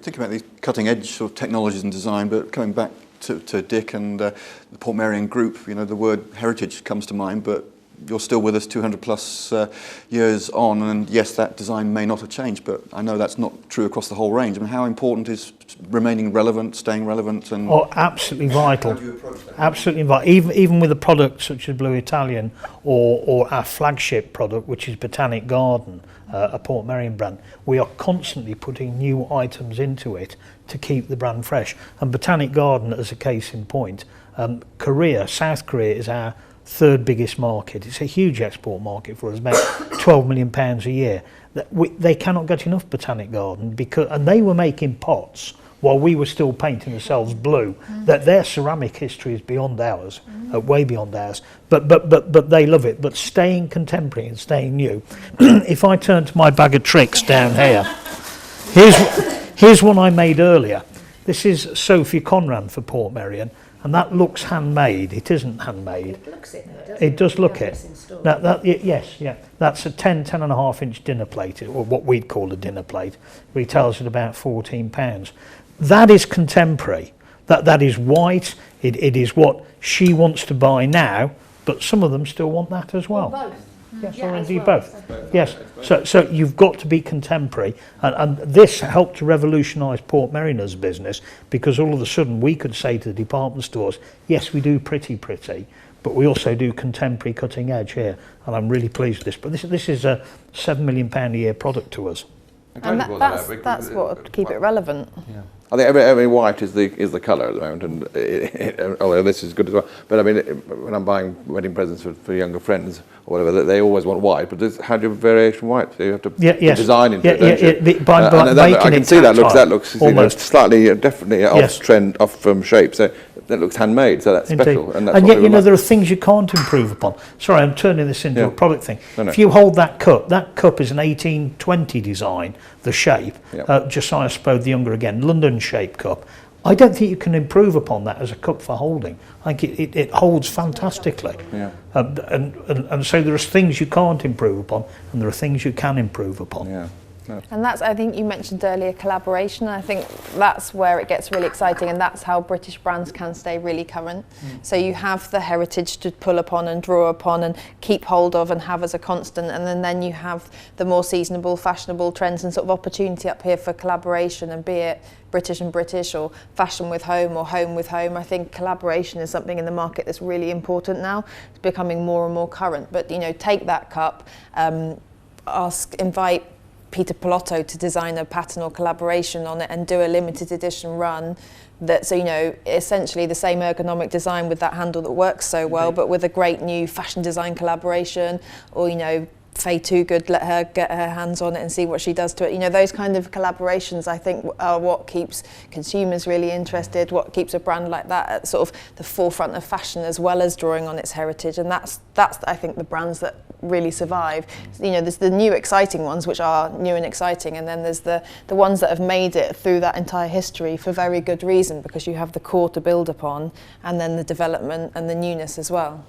thinking about these cutting-edge sort of technologies and design, but coming back to Dick and the Portmeirion group, you know, the word heritage comes to mind, but you're still with us 200 plus years on, and yes, that design may not have changed, but I know that's not true across the whole range. I mean, how important is remaining relevant, staying relevant? And absolutely vital. How do you approach that? Absolutely vital. Even with a product such as Blue Italian or our flagship product, which is Botanic Garden, a Portmeirion brand, we are constantly putting new items into it to keep the brand fresh. And Botanic Garden, as a case in point, South Korea is our third biggest market. It's a huge export market for us, about £12 million a year. They cannot get enough Botanic Garden and they were making pots while we were still painting ourselves blue. That their ceramic history is beyond ours, way beyond ours. But they love it. But staying contemporary and staying new. If I turn to my bag of tricks down here, here's one I made earlier. This is Sophie Conran for Portmeirion. And that looks handmade. It isn't handmade. It looks it, though, doesn't it? It does look it. Yes. That's a 10.5 inch dinner plate, or what we'd call a dinner plate. Retails at about £14. That is contemporary. That is white. It is what she wants to buy now, but some of them still want that as well. Or both. Yes, Yeah, or as indeed well. both. Yes, so you've got to be contemporary, and this helped to revolutionise Portmeirion's business, because all of a sudden we could say to the department stores, yes, we do pretty, but we also do contemporary cutting edge here, and I'm really pleased with this. But this is a £7 million a year product to us. And that's what would keep it relevant. Yeah. I think white is the colour at the moment, and although this is good as well. But I mean, when I'm buying wedding presents for younger friends or whatever, they always want white. But how do you variation white? So you have to put design into it. I can see that looks slightly, definitely off from shape. So that looks handmade. So that's special. And yet, you know, there are things you can't improve upon. Sorry, I'm turning this into a product thing. No. If you hold that cup is an 1820 design. The shape, Josiah Spode the Younger again, London shape cup. I don't think you can improve upon that as a cup for holding. I think it holds fantastically. Yeah. And so there are things you can't improve upon, and there are things you can improve upon. Yeah. And that's, I think you mentioned earlier, collaboration. I think that's where it gets really exciting, and that's how British brands can stay really current. So you have the heritage to pull upon and draw upon and keep hold of and have as a constant, and then you have the more seasonable, fashionable trends and sort of opportunity up here for collaboration, and be it British and British or fashion with home or home with home. I think collaboration is something in the market that's really important now. It's becoming more and more current. But, you know, take that cup, invite Peter Pilotto to design a pattern or collaboration on it and do a limited edition run so, you know, essentially the same ergonomic design with that handle that works so well, but with a great new fashion design collaboration, or, you know, Faye Toogood, let her get her hands on it and see what she does to it. You know, those kind of collaborations, I think, are what keeps consumers really interested, what keeps a brand like that at sort of the forefront of fashion, as well as drawing on its heritage. And that's I think, the brands that really survive. You know, there's the new exciting ones, which are new and exciting, and then there's the ones that have made it through that entire history for very good reason, because you have the core to build upon, and then the development and the newness as well.